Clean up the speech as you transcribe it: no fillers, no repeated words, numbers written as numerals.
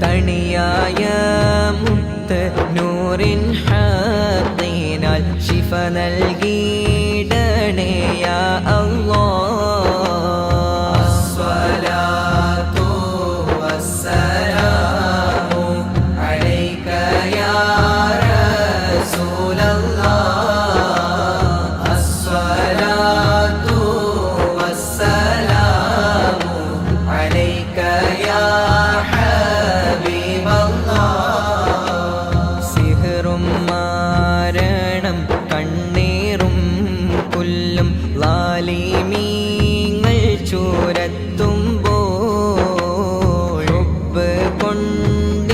കണിയായ മുത്ത് നൂറിൻ ഹഖീനാൽ ശിഫ നൽകിയിടണേ യാ അല്ലാഹ്. അസ്സലാത്തു വസ്സലാമു അലൈക യാ റസൂലല്ലാഹ്. അസ്സലാത്തു വസ്സലാമു അലൈക യാ ലാലിമീങ്ങൾ ചൂരത്തുമ്പോൾ ഹുബ്ബ് കൊണ്ടിതിഹാസം